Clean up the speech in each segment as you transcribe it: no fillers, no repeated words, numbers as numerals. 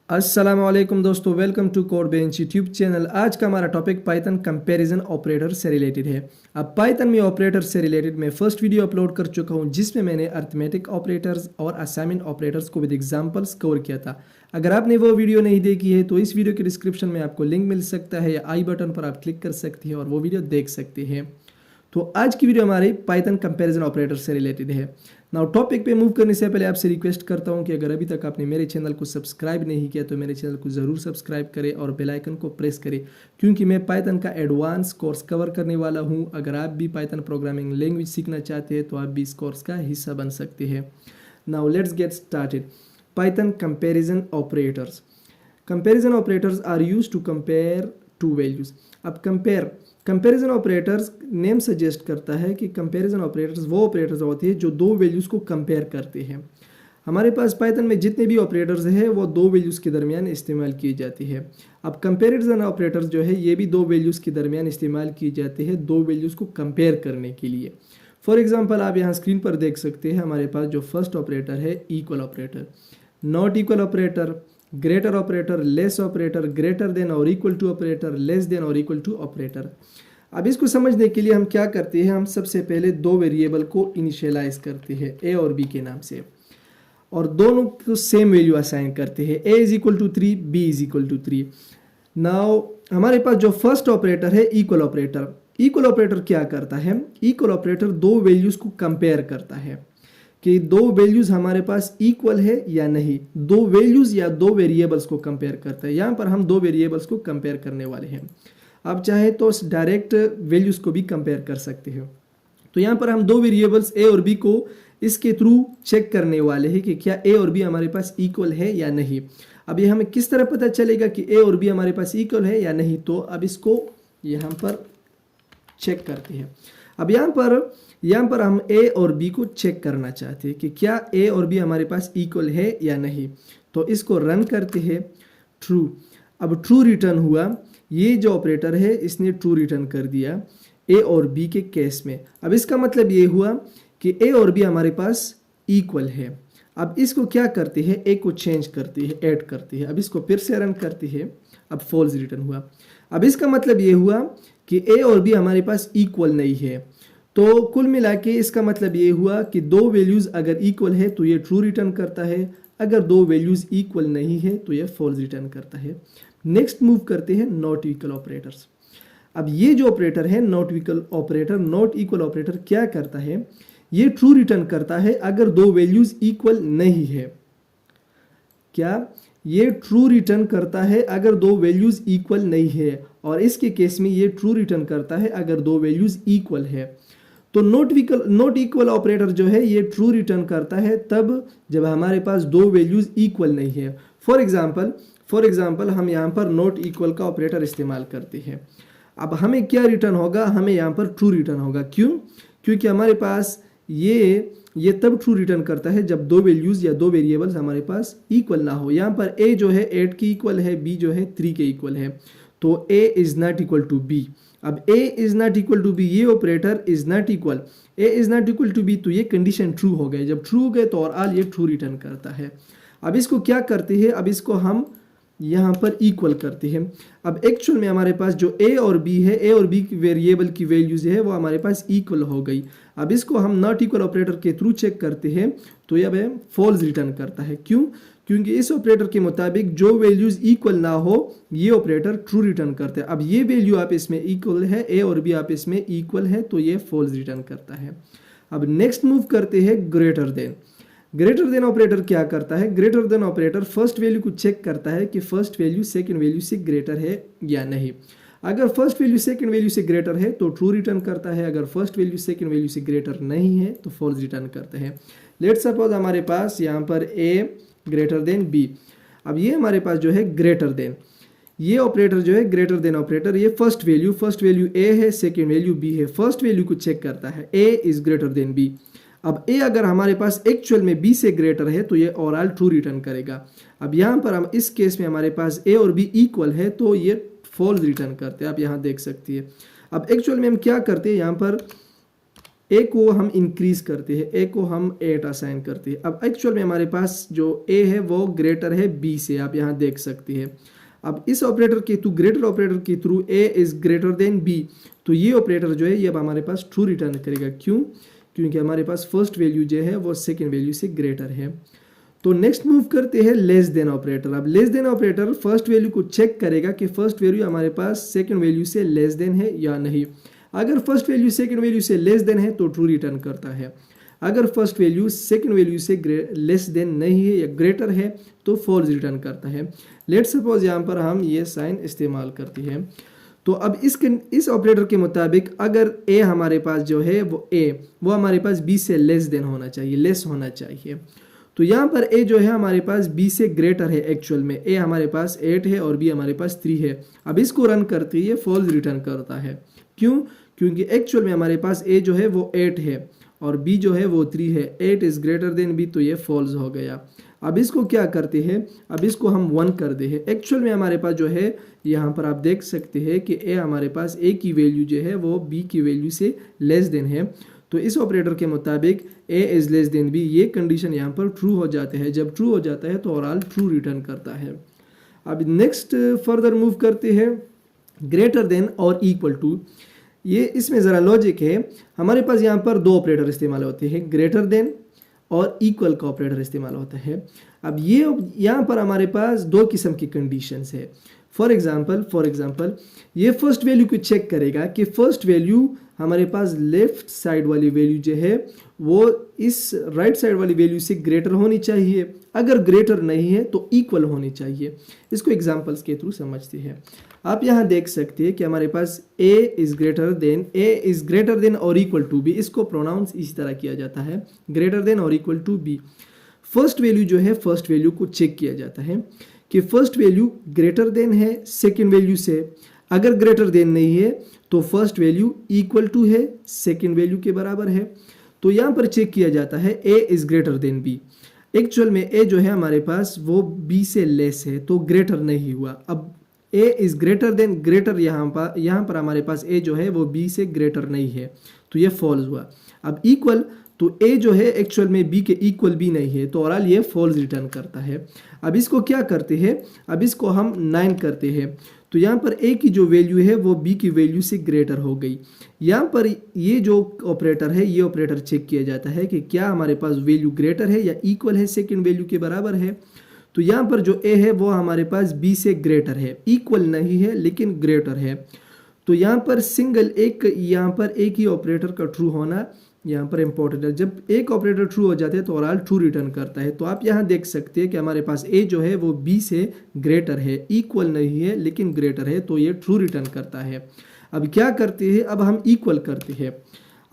अस्सलाम वालेकुम दोस्तों, वेलकम टू कोडबेंच यूट्यूब चैनल। आज का हमारा टॉपिक पाइथन कंपैरिजन ऑपरेटर से रिलेटेड है। अब पाइथन में ऑपरेटर से रिलेटेड मैं फर्स्ट वीडियो अपलोड कर चुका हूं, जिसमें मैंने अरिथमेटिक ऑपरेटर्स और असाइनमेंट ऑपरेटर्स को विद एग्जांपल्स कवर किया था। अगर आपने वो वीडियो नहीं देखी है तो इस वीडियो के डिस्क्रिप्शन में आपको लिंक मिल सकता है या आई बटन पर आप क्लिक कर सकते हैं और वो वीडियो देख सकते हैं। तो आज की वीडियो हमारी पाइथन कंपैरिजन ऑपरेटर से रिलेटेड है। नाउ टॉपिक पे मूव करने से पहले आपसे रिक्वेस्ट करता हूं कि अगर अभी तक आपने मेरे चैनल को सब्सक्राइब नहीं किया तो मेरे चैनल को ज़रूर सब्सक्राइब करें और बेल आइकन को प्रेस करें, क्योंकि मैं पाइथन का एडवांस कोर्स कवर करने वाला हूं। अगर आप भी पाइथन प्रोग्रामिंग लैंग्वेज सीखना चाहते हैं तो आप भी इस कोर्स का हिस्सा बन सकते हैं। Now let's get started. Python comparison operators. Comparison operators are use to compare two values. अब कंपैरिजन ऑपरेटर्स नेम सजेस्ट करता है कि कंपैरिजन ऑपरेटर्स वो ऑपरेटर्स होते हैं जो दो वैल्यूज़ को कंपेयर करते हैं। हमारे पास पाइथन में जितने भी ऑपरेटर्स हैं वो दो वैल्यूज़ के दरमियान इस्तेमाल किए जाते हैं। अब कंपैरिजन ऑपरेटर्स जो है ये भी दो वैल्यूज़ के दरमियान इस्तेमाल किए जाते हैं दो वैल्यूज़ को कंपेयर करने के लिए। फॉर एग्जाम्पल आप यहाँ स्क्रीन पर देख सकते हैं, हमारे पास जो फर्स्ट ऑपरेटर है equal operator, not equal operator, greater operator, less operator, greater than और equal to operator, less than और इक्वल टू ऑपरेटर। अब इसको समझने के लिए हम क्या करते हैं, हम सबसे पहले दो वेरिएबल को इनिशियलाइज करते हैं ए और बी के नाम से और दोनों को सेम वैल्यू असाइन करते हैं। A is equal to 3, B is equal to 3। Now हमारे पास जो फर्स्ट ऑपरेटर है इक्वल ऑपरेटर, इक्वल ऑपरेटर क्या करता है, इक्वल ऑपरेटर दो वैल्यूज को कंपेयर करता है कि दो वैल्यूज हमारे पास इक्वल है या नहीं। दो वैल्यूज या दो वेरिएबल्स को कंपेयर करता है। यहाँ पर हम दो वेरिएबल्स को कंपेयर करने वाले हैं। आप चाहे तो डायरेक्ट वैल्यूज को भी कंपेयर कर सकते हो। तो यहाँ पर हम दो वेरिएबल्स ए और बी को इसके थ्रू चेक करने वाले हैं कि क्या ए और बी हमारे पास इक्वल है या नहीं। अब ये हमें किस तरह पता चलेगा कि ए और बी हमारे पास इक्वल है या नहीं, तो अब इसको यहाँ पर चेक करते हैं। अब यहाँ पर हम ए और बी को चेक करना चाहते हैं कि क्या ए और बी हमारे पास इक्वल है या नहीं। तो इसको रन करते हैं, ट्रू। अब ट्रू रिटर्न हुआ, ये जो ऑपरेटर है इसने ट्रू रिटर्न कर दिया ए और बी के केस में। अब इसका मतलब ये हुआ कि ए और बी हमारे पास इक्वल है। अब इसको क्या करते हैं, ए को चेंज करते हैं, ऐड करते हैं। अब इसको फिर से रन करते हैं, अब फॉल्स रिटर्न हुआ। अब इसका मतलब ये हुआ कि ए और बी हमारे पास इक्वल नहीं है। तो कुल मिला के इसका मतलब ये हुआ कि दो वैल्यूज अगर इक्वल है तो ये ट्रू रिटर्न करता है, अगर दो वैल्यूज इक्वल नहीं है तो ये फॉल्स रिटर्न करता है। नेक्स्ट मूव करते हैं नॉट इक्वल ऑपरेटर्स। अब ये जो ऑपरेटर है नॉट इक्वल ऑपरेटर क्या करता है, ये ट्रू रिटर्न करता है अगर दो वैल्यूज इक्वल नहीं है। क्या ये ट्रू रिटर्न करता है अगर दो वैल्यूज इक्वल नहीं है, और इसके केस में ये ट्रू रिटर्न करता है अगर दो वैल्यूज इक्वल है। तो नॉट इक्वल ऑपरेटर जो है ये ट्रू रिटर्न करता है तब जब हमारे पास दो वैल्यूज इक्वल नहीं है। फॉर एग्जाम्पल हम यहाँ पर नॉट इक्वल का ऑपरेटर इस्तेमाल करते हैं। अब हमें क्या रिटर्न होगा, हमें यहाँ पर ट्रू रिटर्न होगा। क्यों? क्योंकि हमारे पास ये तब ट्रू रिटर्न करता है जब दो वैल्यूज या दो वेरिएबल्स हमारे पास इक्वल ना हो। यहाँ पर ए जो है 8 के इक्वल है, बी जो है 3 के इक्वल है, तो A is not equal to B. अब A is not equal to B, ये operator is not equal, A is not equal to B, तो ये कंडीशन ट्रू हो गए। जब ट्रू हो गए तो और ये ट्रू रिटर्न करता है। अब इसको क्या करते हैं, अब इसको हम यहाँ पर इक्वल करते हैं। अब एक्चुअल में हमारे पास जो ए और बी है, ए और बी की वेरिएबल की वैल्यूज है वो हमारे पास इक्वल हो गई। अब इसको हम नॉट इक्वल ऑपरेटर के थ्रू चेक करते हैं तो ये अब फॉल्स रिटर्न करता है। क्यों? क्योंकि इस ऑपरेटर के मुताबिक जो वैल्यूज इक्वल ना हो ये ऑपरेटर ट्रू रिटर्न करते हैं। अब ये वैल्यू आप इसमें इक्वल है, ए और बी आप इसमें इक्वल है, तो ये फॉल्स रिटर्न करता है। अब नेक्स्ट मूव करते हैं ग्रेटर देन ऑपरेटर क्या करता है, greater then operator first value को चेक करता है कि फर्स्ट वैल्यू सेकंड वैल्यू से ग्रेटर है या नहीं। अगर फर्स्ट वैल्यू सेकंड वैल्यू से ग्रेटर है तो ट्रू रिटर्न करता है, अगर फर्स्ट वैल्यू सेकंड वैल्यू से ग्रेटर नहीं है तो फॉल्स रिटर्न करता है। लेट्स सपोज हमारे पास यहाँ पर ए ग्रेटर देन बी। अब ये हमारे पास जो है ग्रेटर देन, ये ऑपरेटर जो है ग्रेटर देन ऑपरेटर, ये फर्स्ट वैल्यू ए है, सेकंड वैल्यू बी है, फर्स्ट वैल्यू को चेक करता है, A is greater than B. अब ए अगर हमारे पास एक्चुअल में बी से ग्रेटर है तो ये ओवरऑल ट्रू रिटर्न करेगा। अब यहाँ पर हम इस केस में हमारे पास ए और बी इक्वल है तो ये फॉल्स रिटर्न करते हैं। आप यहाँ देख सकती है। अब एक्चुअल में हम क्या करते हैं, यहाँ पर ए को हम इंक्रीज करते हैं, ए को हम 8 असाइन करते हैं। अब एक्चुअल में हमारे पास जो ए है वो ग्रेटर है बी से, आप यहाँ देख सकते हैं। अब इस ऑपरेटर के थ्रू, ग्रेटर ऑपरेटर के through A is greater than B, तो ये ऑपरेटर जो है ये अब हमारे पास ट्रू रिटर्न करेगा। क्यों? क्योंकि हमारे पास फर्स्ट वैल्यू जो है वो सेकेंड वैल्यू से ग्रेटर है। तो नेक्स्ट मूव करते हैं लेस देन ऑपरेटर। अब less than operator first value को चेक करेगा कि फर्स्ट वैल्यू हमारे पास सेकेंड वैल्यू से लेस देन है या नहीं। अगर फर्स्ट वैल्यू सेकेंड वैल्यू से लेस देन है तो ट्रू रिटर्न करता है। अगर फर्स्ट वैल्यू सेकेंड वैल्यू से लेस देन नहीं है या ग्रेटर है तो फॉल्स रिटर्न करता है। लेट्स सपोज यहाँ पर हम ये साइन इस्तेमाल करते हैं। तो अब इस ऑपरेटर के मुताबिक अगर ए हमारे पास जो है वो हमारे पास बी से लेस देन होना चाहिए, लेस होना चाहिए। तो यहाँ पर ए जो है हमारे पास बी से ग्रेटर है। एक्चुअल में ए हमारे पास 8 है और बी हमारे पास 3 है। अब इसको रन करते ही ये फॉल्स रिटर्न करता है। क्यों? क्योंकि एक्चुअल में हमारे पास ए जो है वो 8 है और बी जो है वो 3 है। 8 इज ग्रेटर देन बी, तो ये फॉल्स हो गया। अब इसको क्या करते हैं, अब इसको हम 1 कर दे हैं। एक्चुअल में हमारे पास जो है यहाँ पर आप देख सकते हैं कि ए हमारे पास ए की वैल्यू जो है वो बी की वैल्यू से लेस देन है। तो इस ऑपरेटर के मुताबिक ए इज लेस देन बी, ये कंडीशन यहाँ पर ट्रू हो जाते हैं। जब ट्रू हो जाता है तो ओवरऑल ट्रू रिटर्न करता है। अब नेक्स्ट फर्दर मूव करते हैं ग्रेटर देन और इक्वल टू। ये इसमें ज़रा लॉजिक है। हमारे पास यहाँ पर 2 ऑपरेटर इस्तेमाल होते हैं, ग्रेटर देन और इक्वल का ऑपरेटर इस्तेमाल होता है। अब ये यहाँ पर हमारे पास 2 किस्म की कंडीशंस है। फॉर एग्जांपल ये फर्स्ट वैल्यू को चेक करेगा कि फर्स्ट वैल्यू हमारे पास लेफ्ट साइड वाली वैल्यू जो है वो इस राइट साइड वाली वैल्यू से ग्रेटर होनी चाहिए। अगर ग्रेटर नहीं है तो इक्वल होनी चाहिए। इसको एग्जांपल्स के थ्रू समझते हैं। आप यहाँ देख सकते हैं कि हमारे पास ए इज ग्रेटर देन और इक्वल टू बी। इसको प्रोनाउंस इस तरह किया जाता है, ग्रेटर देन और equal to B. First value जो है फर्स्ट वैल्यू को चेक किया जाता है कि फर्स्ट वैल्यू ग्रेटर देन है सेकेंड वैल्यू से। अगर ग्रेटर देन नहीं है तो फर्स्ट वैल्यू इक्वल टू है, सेकेंड वैल्यू के बराबर है। तो यहाँ पर चेक किया जाता है A is greater than B. Actual में ए जो है हमारे पास वो बी से लेस है तो ग्रेटर नहीं हुआ। अब A is greater then greater, यहाँ पर हमारे पास ए जो है वो बी से ग्रेटर नहीं है तो ये फॉल्स हुआ। अब इक्वल, तो ए जो है एक्चुअल में बी के इक्वल भी नहीं है तो ओवरऑल ये फॉल्स रिटर्न करता है। अब इसको क्या करते हैं, अब इसको हम 9 करते हैं। तो यहाँ पर ए की जो वैल्यू है वो बी की वैल्यू से ग्रेटर हो गई। यहाँ पर ये जो ऑपरेटर है ये ऑपरेटर चेक किया जाता है कि क्या हमारे पास वैल्यू ग्रेटर है या इक्वल है, सेकेंड वैल्यू के बराबर है। तो यहाँ पर जो ए है वो हमारे पास बी से ग्रेटर है, इक्वल नहीं है लेकिन ग्रेटर है। तो यहाँ पर यहाँ पर एक ही ऑपरेटर का ट्रू होना यहाँ पर इंपॉर्टेंट है। जब एक ऑपरेटर ट्रू हो जाते हैं तो ओवरऑल ट्रू रिटर्न करता है। तो आप यहाँ देख सकते हैं कि हमारे पास ए जो है वो बी से ग्रेटर है, इक्वल नहीं है लेकिन ग्रेटर है, तो ये ट्रू रिटर्न करता है। अब क्या करते हैं, अब हम इक्वल करते हैं।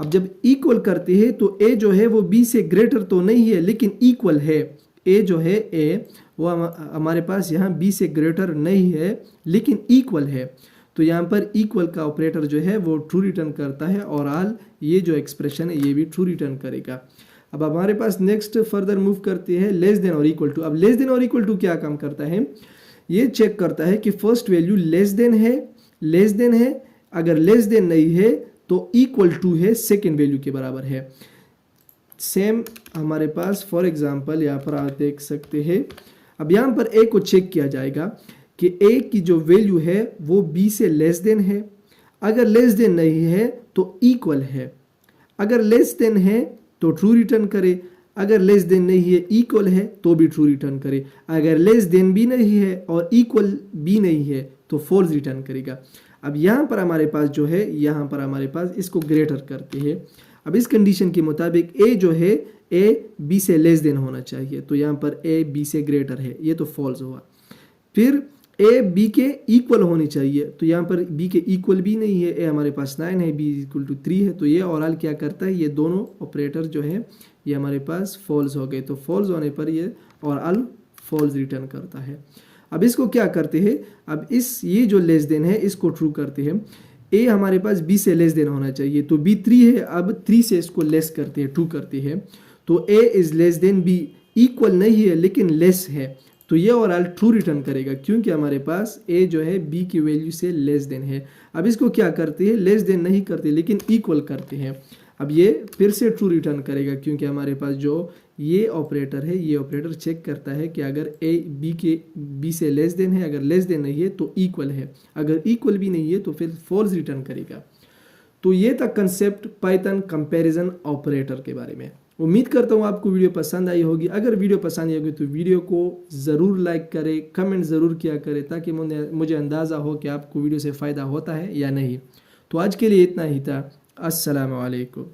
अब जब इक्वल करते हैं तो ए जो है वो बी से ग्रेटर तो नहीं है लेकिन इक्वल है। ए जो है ए वो हमारे पास यहाँ बी से ग्रेटर नहीं है लेकिन इक्वल है। तो यहाँ पर इक्वल का ऑपरेटर जो है वो ट्रू रिटर्न करता है और ऑल ये जो एक्सप्रेशन है ये भी ट्रू रिटर्न करेगा। अब हमारे पास नेक्स्ट फर्दर मूव करते हैं लेस देन और इक्वल टू। अब लेस देन और इक्वल टू क्या काम करता है, ये चेक करता है कि फर्स्ट वैल्यू लेस देन है। अगर लेस देन नहीं है तो इक्वल टू है, सेकेंड वैल्यू के बराबर है। सेम हमारे पास फॉर एग्जाम्पल यहाँ पर आप देख सकते हैं। अब यहाँ पर ए को चेक किया जाएगा कि ए की जो वैल्यू है वो बी से लेस देन है। अगर लेस देन नहीं है तो इक्वल है। अगर लेस देन है तो ट्रू रिटर्न करे, अगर लेस देन नहीं है इक्वल है तो भी ट्रू रिटर्न करे। अगर लेस देन भी नहीं है और इक्वल भी नहीं है तो फॉल्स रिटर्न करेगा। अब यहाँ पर हमारे पास जो है, यहाँ पर हमारे पास इसको ग्रेटर करते हैं। अब इस कंडीशन के मुताबिक ए जो है ए बी से लेस देन होना चाहिए, तो यहाँ पर ए बी से ग्रेटर है, ये तो फॉल्स हुआ। फिर ए बी के इक्वल होनी चाहिए, तो यहाँ पर बी के इक्वल भी नहीं है। ए हमारे पास 9 है, बी इक्वल टू 3 है, तो ये ओवरऑल क्या करता है, ये दोनों ऑपरेटर जो है ये हमारे पास फॉल्स हो गए। तो फॉल्स होने पर ये ओवरऑल फॉल्स रिटर्न करता है। अब इसको क्या करते हैं, अब ये जो लेस देन है इसको ट्रू करते हैं। ए हमारे पास बी से लेस देन होना चाहिए, तो बी 3 है, अब 3 से इसको लेस करते हैं, 2 करते हैं, तो A is less than B, equal नहीं है लेकिन लेस है, तो ये ओवरऑल ट्रू रिटर्न करेगा क्योंकि हमारे पास ए जो है बी की वैल्यू से लेस देन है। अब इसको क्या करते हैं, लेस देन नहीं करते लेकिन इक्वल करते हैं। अब ये फिर से ट्रू रिटर्न करेगा क्योंकि हमारे पास जो ये ऑपरेटर है, ये ऑपरेटर चेक करता है कि अगर ए बी से लेस देन है, अगर लेस देन नहीं है तो इक्वल है, अगर इक्वल भी नहीं है तो फिर फॉल्स रिटर्न करेगा। तो ये था कंसेप्ट पाइथन कंपैरिजन ऑपरेटर के बारे में। उम्मीद करता हूँ आपको वीडियो पसंद आई होगी। अगर वीडियो पसंद आई होगी तो वीडियो को ज़रूर लाइक करें, कमेंट ज़रूर किया करें ताकि मुझे अंदाज़ा हो कि आपको वीडियो से फ़ायदा होता है या नहीं। तो आज के लिए इतना ही था। अस्सलाम वालेकुम।